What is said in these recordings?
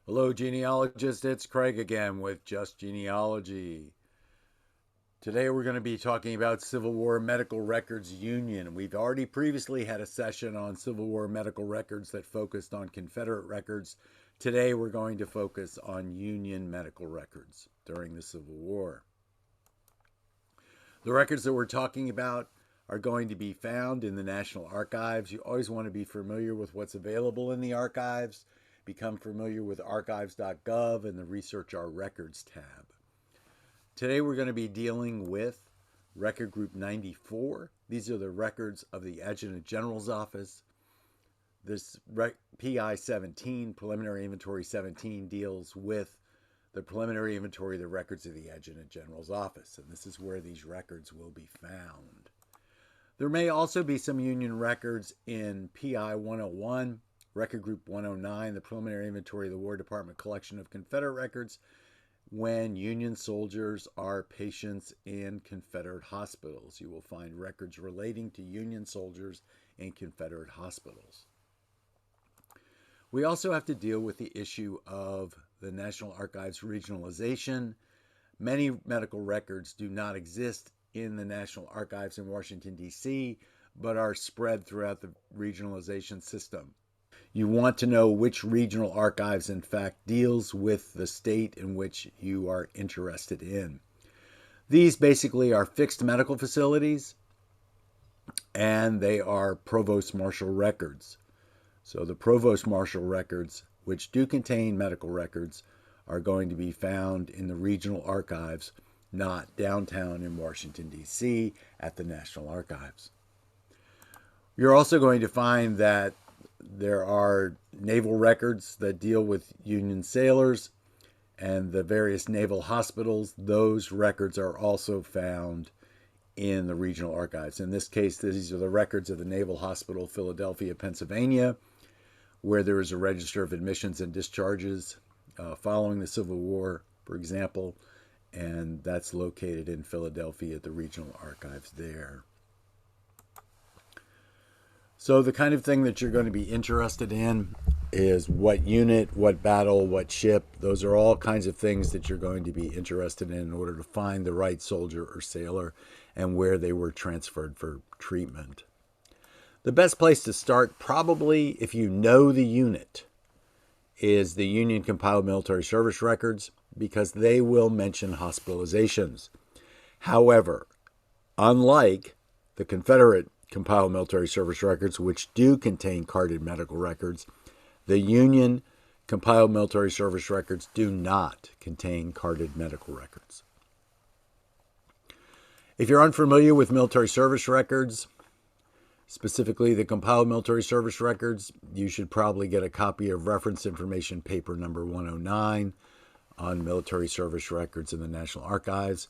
Hello, genealogists. It's Craig again with Just Genealogy. Today we're going to be talking about Civil War Medical Records Union. We've already previously had a session on Civil War medical records that focused on Confederate records. Today we're going to focus on Union medical records during the Civil War. The records that we're talking about are going to be found in the National Archives. You always want to be familiar with what's available in the archives. Become familiar with archives.gov and the Research Our Records tab. Today we're going to be dealing with Record Group 94. These are the records of the Adjutant General's Office. This PI 17, Preliminary Inventory 17, deals with the preliminary inventory of the records of the Adjutant General's Office, and this is where these records will be found. There may also be some Union records in PI 101, Record Group 109, the Preliminary Inventory of the War Department Collection of Confederate Records, when Union soldiers are patients in Confederate hospitals. You will find records relating to Union soldiers in Confederate hospitals. We also have to deal with the issue of the National Archives regionalization. Many medical records do not exist in the National Archives in Washington, D.C., but are spread throughout the regionalization system. You want to know which regional archives, in fact, deals with the state in which you are interested in. These basically are fixed medical facilities, and they are Provost Marshal records. So the Provost Marshal records, which do contain medical records, are going to be found in the regional archives, not downtown in Washington, D.C. at the National Archives. You're also going to find that there are naval records that deal with Union sailors and the various naval hospitals. Those records are also found in the regional archives. In this case, these are the records of the Naval Hospital, Philadelphia, Pennsylvania, where there is a register of admissions and discharges following the Civil War, for example, and that's located in Philadelphia at the regional archives there. So the kind of thing that you're going to be interested in is what unit, what battle, what ship. Those are all kinds of things that you're going to be interested in order to find the right soldier or sailor and where they were transferred for treatment. The best place to start, probably if you know the unit, is the Union Compiled Military Service Records, because they will mention hospitalizations. However, unlike the Confederate Compiled Military Service Records, which do contain carded medical records, the Union Compiled Military Service Records do not contain carded medical records. If you're unfamiliar with military service records, specifically the Compiled Military Service Records, you should probably get a copy of Reference Information Paper number 109 on military service records in the National Archives.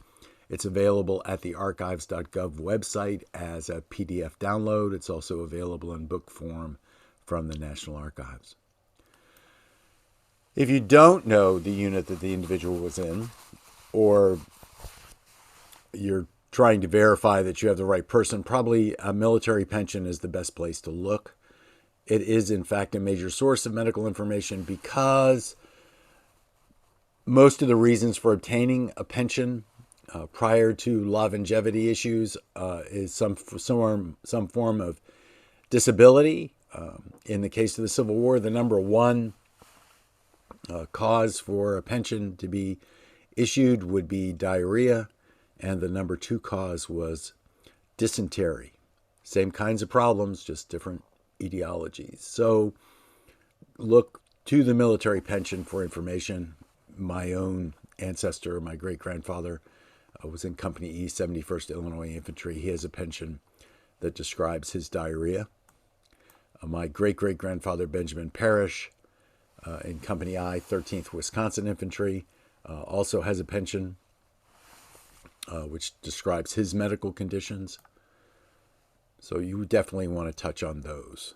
It's available at the archives.gov website as a PDF download. It's also available in book form from the National Archives. If you don't know the unit that the individual was in, or you're trying to verify that you have the right person, probably a military pension is the best place to look. It is, in fact, a major source of medical information because most of the reasons for obtaining a pension prior to longevity issues is some form of disability. In the case of the Civil War, the number one cause for a pension to be issued would be diarrhea, and the number two cause was dysentery. Same kinds of problems, just different etiologies. So look to the military pension for information. My own ancestor, my great-grandfather, was in Company E, 71st Illinois Infantry. He has a pension that describes his diarrhea. My great-great-grandfather, Benjamin Parrish, in Company I, 13th Wisconsin Infantry, also has a pension which describes his medical conditions. So you definitely want to touch on those.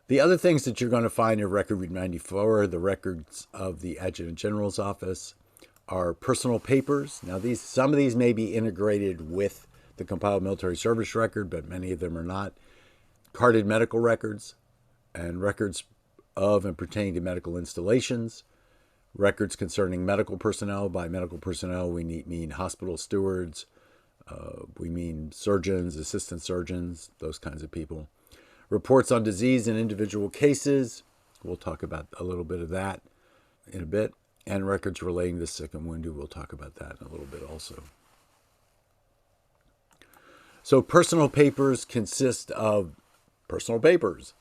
The other things that you're going to find in Record Group 94, the records of the Adjutant General's Office, are personal papers. Now, some of these may be integrated with the Compiled Military Service Record, but many of them are not. Carded medical records and records of and pertaining to medical installations, records concerning medical personnel. By medical personnel, we mean hospital stewards, we mean surgeons, assistant surgeons, those kinds of people. Reports on disease in individual cases. We'll talk about a little bit of that in a bit. And records relating to the sick and wounded. We'll talk about that in a little bit also. So personal papers consist of personal papers,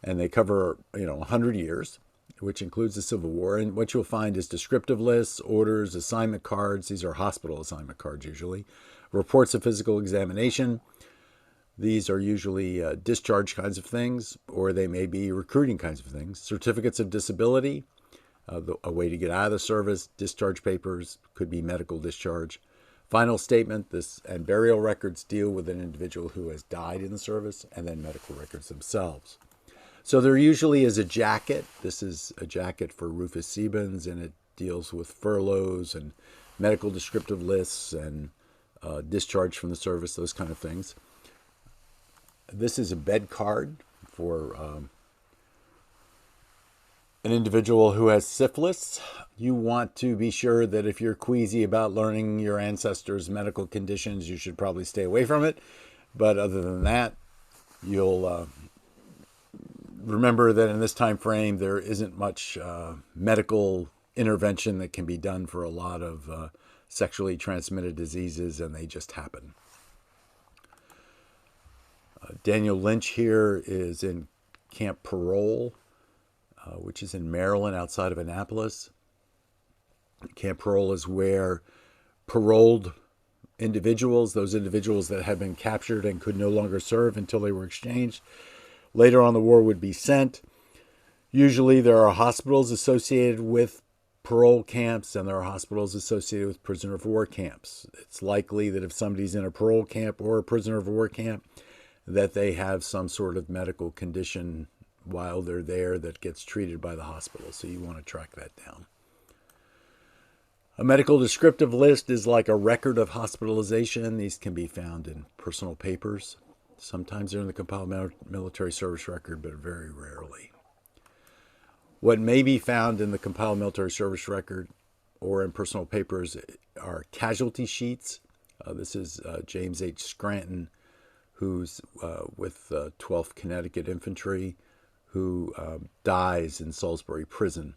and they cover 100 years, which includes the Civil War. And what you'll find is descriptive lists, orders, assignment cards. These are hospital assignment cards usually. Reports of physical examination. These are usually discharge kinds of things, or they may be recruiting kinds of things. Certificates of disability, a way to get out of the service. Discharge papers could be medical discharge. Final statement, and burial records deal with an individual who has died in the service, and then medical records themselves. So there usually is a jacket. This is a jacket for Rufus Sebens, and it deals with furloughs and medical descriptive lists and discharge from the service, those kind of things. This is a bed card for an individual who has syphilis. You want to be sure that if you're queasy about learning your ancestors' medical conditions, you should probably stay away from it. But other than that, you'll remember that in this time frame, there isn't much medical intervention that can be done for a lot of sexually transmitted diseases, and they just happen. Daniel Lynch here is in Camp Parole, which is in Maryland outside of Annapolis. Camp Parole is where paroled individuals, those individuals that had been captured and could no longer serve until they were exchanged, later on the war would be sent. Usually there are hospitals associated with parole camps, and there are hospitals associated with prisoner of war camps. It's likely that if somebody's in a parole camp or a prisoner of war camp, that they have some sort of medical condition while they're there that gets treated by the hospital. So you want to track that down. A medical descriptive list is like a record of hospitalization. These can be found in personal papers. Sometimes they're in the compiled military service record, but very rarely. What may be found in the compiled military service record or in personal papers are casualty sheets. This is James H. Scranton, who's with 12th Connecticut Infantry, who dies in Salisbury Prison.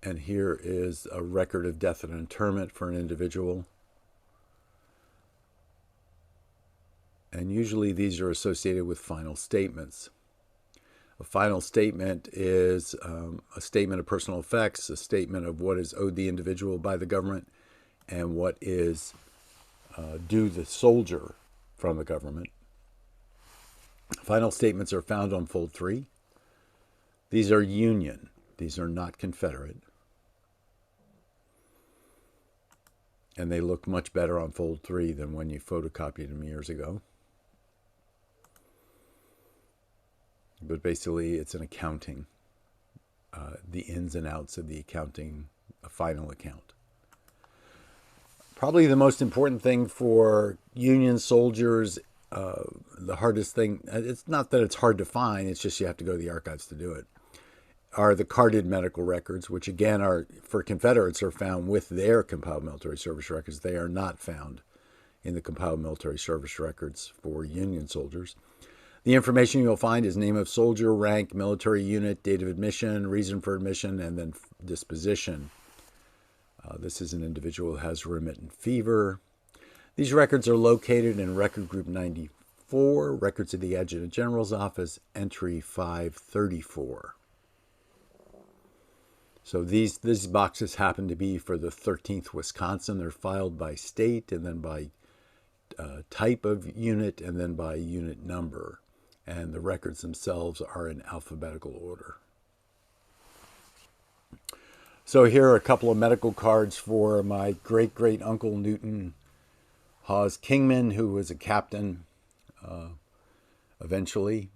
And here is a record of death and interment for an individual. And usually these are associated with final statements. A final statement is a statement of personal effects, a statement of what is owed the individual by the government, and what is due the soldier from the government. Final statements are found on fold 3. These are Union. These are not Confederate. And they look much better on fold 3 than when you photocopied them years ago. But basically, it's an accounting, the ins and outs of the accounting, a final account. Probably the most important thing for Union soldiers, the hardest thing, it's not that it's hard to find, it's just you have to go to the archives to do it, are the carded medical records, which again are, for Confederates, are found with their compiled military service records. They are not found in the compiled military service records for Union soldiers. The information you'll find is name of soldier, rank, military unit, date of admission, reason for admission, and then disposition. This is an individual who has remittent fever. These records are located in Record Group 94, Records of the Adjutant General's Office, Entry 534. So these boxes happen to be for the 13th Wisconsin. They're filed by state, and then by type of unit, and then by unit number. And the records themselves are in alphabetical order. So here are a couple of medical cards for my great-great-uncle Newton Hawes Kingman, who was a captain eventually,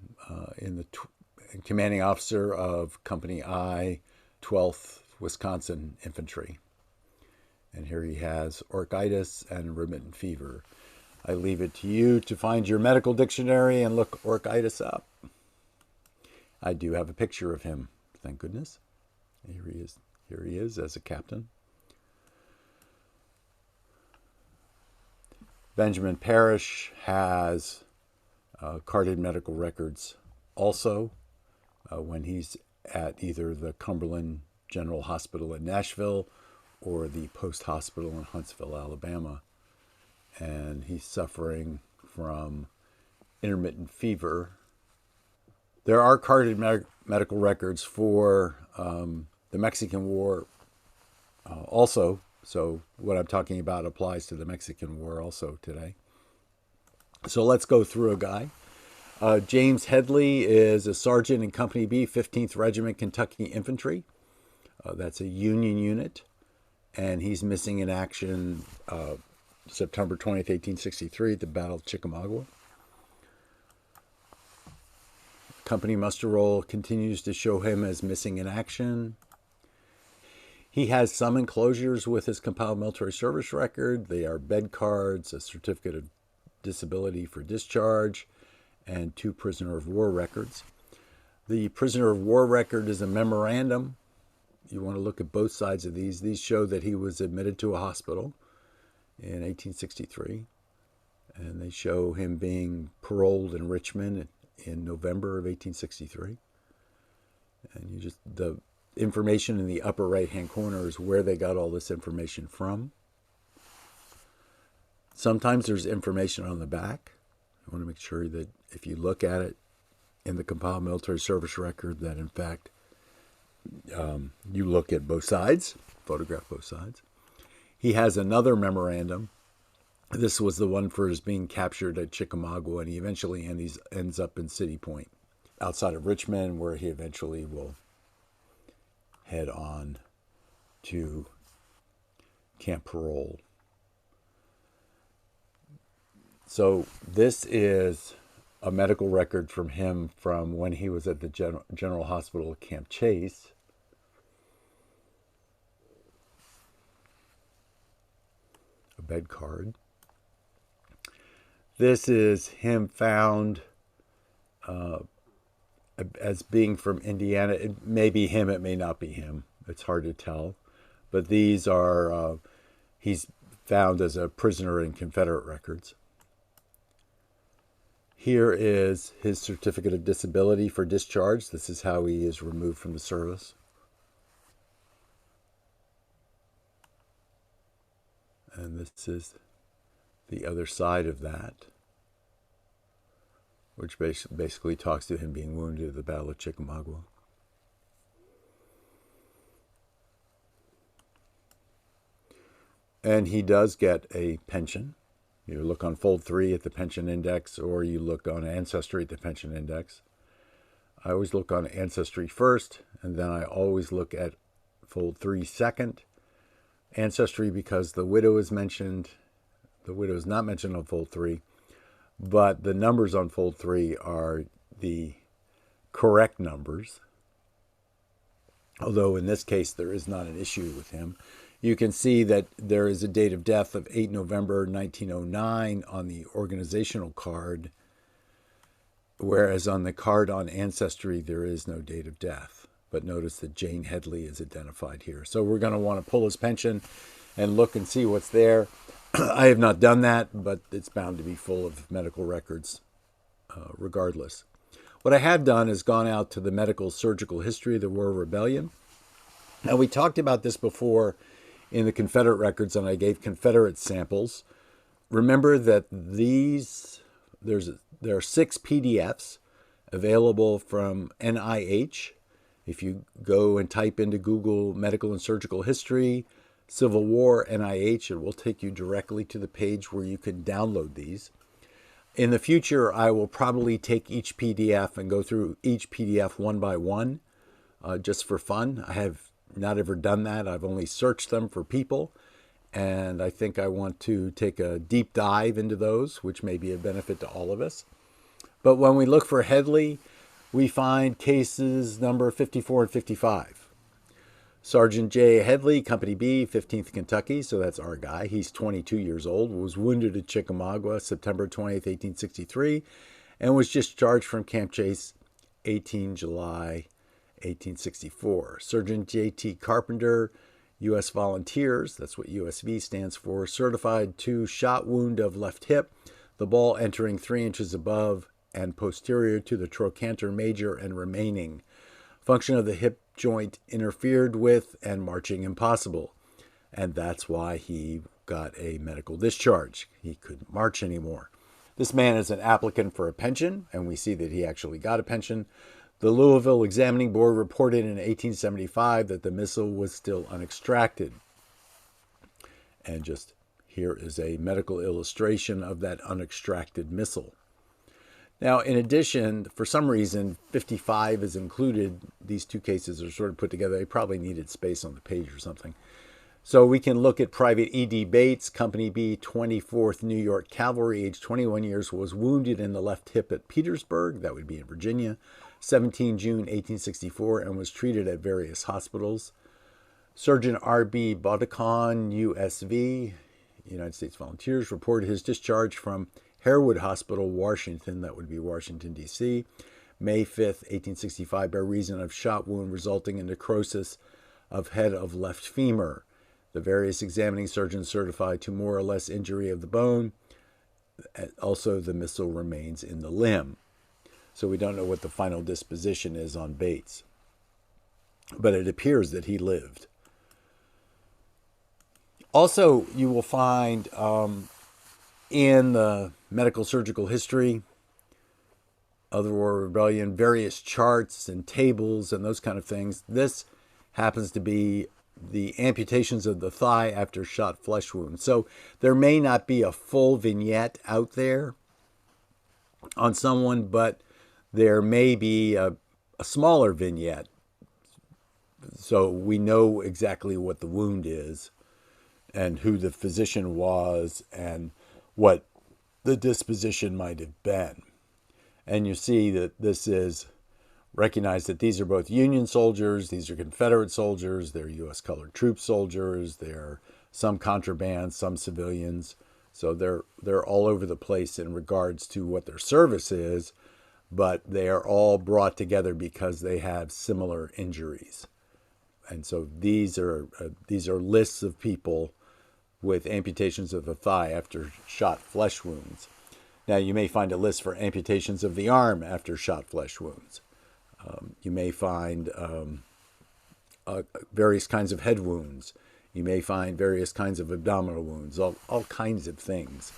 commanding officer of Company I, 12th Wisconsin Infantry. And here he has orchitis and remittent fever. I leave it to you to find your medical dictionary and look orchitis up. I do have a picture of him, thank goodness. Here he is. Here he is as a captain. Benjamin Parrish has carded medical records also when he's at either the Cumberland General Hospital in Nashville or the Post Hospital in Huntsville, Alabama. And he's suffering from intermittent fever. There are carded medical records for the Mexican War also. So what I'm talking about applies to the Mexican War also today. So let's go through a guy. James Headley is a sergeant in Company B, 15th Regiment Kentucky Infantry. That's a Union unit. And he's missing in action September 20th, 1863 at the Battle of Chickamauga. Company muster roll continues to show him as missing in action. He has some enclosures with his compiled military service record. They are bed cards, a certificate of disability for discharge, and 2 prisoner of war records. The prisoner of war record is a memorandum. You want to look at both sides of these. These show that he was admitted to a hospital in 1863, and they show him being paroled in Richmond in November of 1863. And the information in the upper right-hand corner is where they got all this information from. Sometimes there's information on the back. You want to make sure that if you look at it in the compiled military service record, that in fact you look at both sides, photograph both sides. He has another memorandum. This was the one for his being captured at Chickamauga, and he eventually ends up in City Point, outside of Richmond, where he eventually will head on to Camp Parole. So this is a medical record from him from when he was at the General Hospital at Camp Chase. A bed card. This is him found as being from Indiana. It may be him, it may not be him. It's hard to tell. But these are, he's found as a prisoner in Confederate records. Here is his certificate of disability for discharge. This is how he is removed from the service. And this is the other side of that, which basically talks to him being wounded at the Battle of Chickamauga. And he does get a pension. You look on fold 3 at the pension index, or you look on Ancestry at the pension index. I always look on Ancestry first, and then I always look at fold 3 second. Ancestry because the widow is mentioned. The widow is not mentioned on fold 3, but the numbers on fold 3 are the correct numbers. Although in this case there is not an issue with him. You can see that there is a date of death of 8 November 1909 on the organizational card, whereas on the card on Ancestry there is no date of death. But notice that Jane Headley is identified here. So we're going to want to pull his pension and look and see what's there. I have not done that, but it's bound to be full of medical records regardless. What I have done is gone out to the medical surgical history of the War Rebellion. Now, we talked about this before in the Confederate records, and I gave Confederate samples. Remember that there are 6 PDFs available from NIH. If you go and type into Google Medical and Surgical History, Civil War, NIH, it will take you directly to the page where you can download these. In the future, I will probably take each PDF and go through each PDF one by one, just for fun. I have not ever done that. I've only searched them for people, and I think I want to take a deep dive into those, which may be a benefit to all of us. But when we look for Headley, we find cases number 54 and 55. Sergeant J. Headley, Company B, 15th Kentucky, so that's our guy. He's 22 years old, was wounded at Chickamauga, September 20th, 1863, and was discharged from Camp Chase 18 July 1864. Surgeon J.T. Carpenter, U.S. Volunteers, that's what USV stands for, certified 2 shot wound of left hip, the ball entering 3 inches above and posterior to the trochanter major and remaining. Function of the hip joint interfered with and marching impossible. And that's why he got a medical discharge. He couldn't march anymore. This man is an applicant for a pension, and we see that he actually got a pension. The Louisville Examining Board reported in 1875 that the missile was still unextracted. And just here is a medical illustration of that unextracted missile. Now, in addition, for some reason, 55 is included. These 2 cases are sort of put together. They probably needed space on the page or something. So we can look at Private E.D. Bates, Company B, 24th New York Cavalry, age 21 years, was wounded in the left hip at Petersburg, that would be in Virginia, 17 June 1864, and was treated at various hospitals. Surgeon R.B. Baudicon, USV, United States Volunteers, reported his discharge from Harewood Hospital, Washington, that would be Washington, D.C., May 5th, 1865, by reason of shot wound resulting in necrosis of head of left femur. The various examining surgeons certified to more or less injury of the bone. Also, the missile remains in the limb. So we don't know what the final disposition is on Bates. But it appears that he lived. Also, you will find in the medical surgical history of the War of Rebellion various charts and tables and those kind of things. This happens to be the amputations of the thigh after shot flesh wounds. So there may not be a full vignette out there on someone, but there may be a smaller vignette. So we know exactly what the wound is and who the physician was and what the disposition might have been. And you see that this is recognize that these are both Union soldiers, these are Confederate soldiers, they're U.S. colored troop soldiers, they're some contraband, some civilians. So they're all over the place in regards to what their service is, but they are all brought together because they have similar injuries. And so these are lists of people with amputations of the thigh after shot flesh wounds. Now you may find a list for amputations of the arm after shot flesh wounds. You may find various kinds of head wounds. You may find various kinds of abdominal wounds. All kinds of things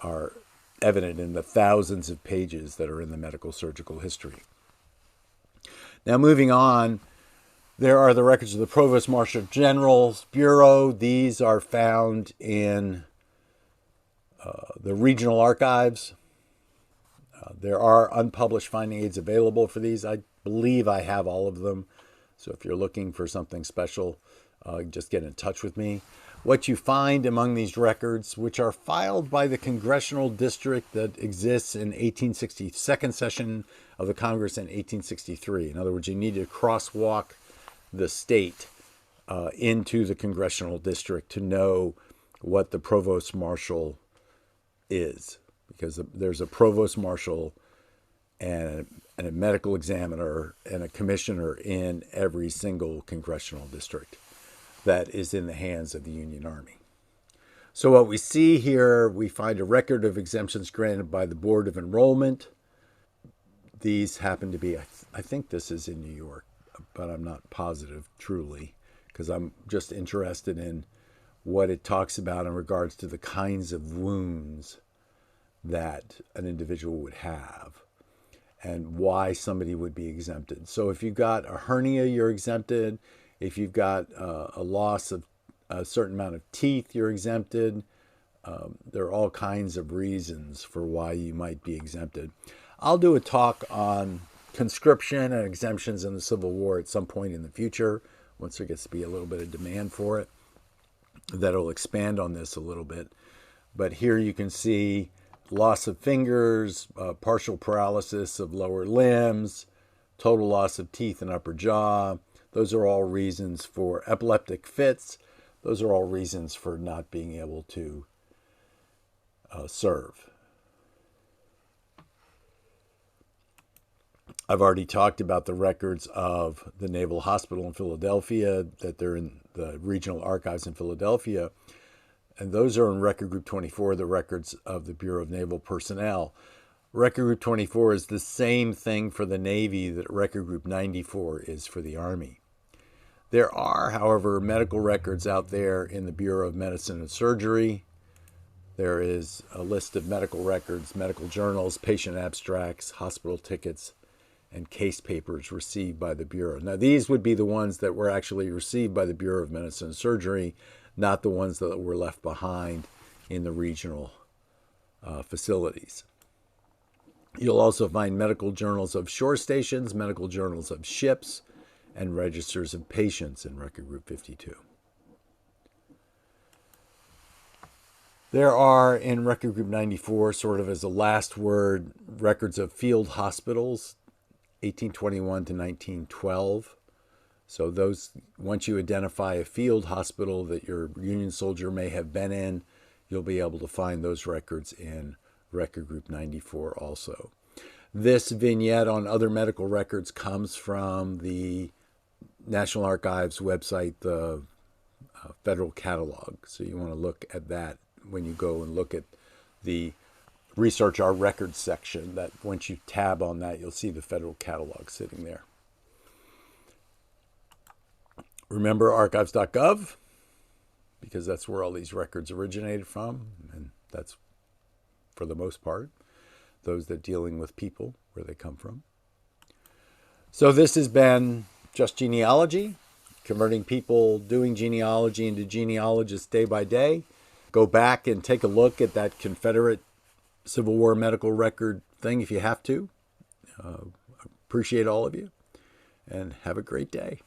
are evident in the thousands of pages that are in the medical surgical history. Now moving on, there are the records of the Provost Marshal General's Bureau. These are found in the regional archives. There are unpublished finding aids available for these. I believe I have all of them. So if you're looking for something special, just get in touch with me. What you find among these records, which are filed by the congressional district that exists in 1860, second session of the Congress in 1863. In other words, you need to crosswalk the state into the congressional district to know what the Provost Marshal is, because there's a Provost Marshal and a medical examiner and a commissioner in every single congressional district that is in the hands of the Union Army. So what we see here, we find a record of exemptions granted by the Board of Enrollment. These happen to be, I think this is in New York, but I'm not positive truly, because I'm just interested in what it talks about in regards to the kinds of wounds that an individual would have and why somebody would be exempted. So if you've got a hernia, you're exempted. If you've got a loss of a certain amount of teeth, you're exempted. There are all kinds of reasons for why you might be exempted. I'll do a talk on conscription and exemptions in the Civil War at some point in the future, once there gets to be a little bit of demand for it. That'll expand on this a little bit. But here you can see loss of fingers, partial paralysis of lower limbs, total loss of teeth and upper jaw. Those are all reasons for epileptic fits. Those are all reasons for not being able to serve. I've already talked about the records of the Naval Hospital in Philadelphia, that they're in the Regional Archives in Philadelphia. And those are in Record Group 24, the records of the Bureau of Naval Personnel. Record Group 24 is the same thing for the Navy that Record Group 94 is for the Army. There are, however, medical records out there in the Bureau of Medicine and Surgery. There is a list of medical records, medical journals, patient abstracts, hospital tickets, and case papers received by the Bureau. Now, these would be the ones that were actually received by the Bureau of Medicine and Surgery, not the ones that were left behind in the regional facilities. You'll also find medical journals of shore stations, medical journals of ships, and registers of patients in Record Group 52. There are, in Record Group 94, sort of as a last word, records of field hospitals, 1821 to 1912. So those, once you identify a field hospital that your Union soldier may have been in, you'll be able to find those records in Record Group 94 also. This vignette on other medical records comes from the National Archives website, the Federal Catalog. So you want to look at that when you go and look at the Research Our Records section. That once you tab on that, you'll see the Federal Catalog sitting there. Remember archives.gov, because that's where all these records originated from, and that's, for the most part, those that dealing with people, where they come from. So this has been Just Genealogy, converting people doing genealogy into genealogists day by day. Go back and take a look at that Confederate Civil War medical record thing if you have to. Appreciate all of you, and have a great day.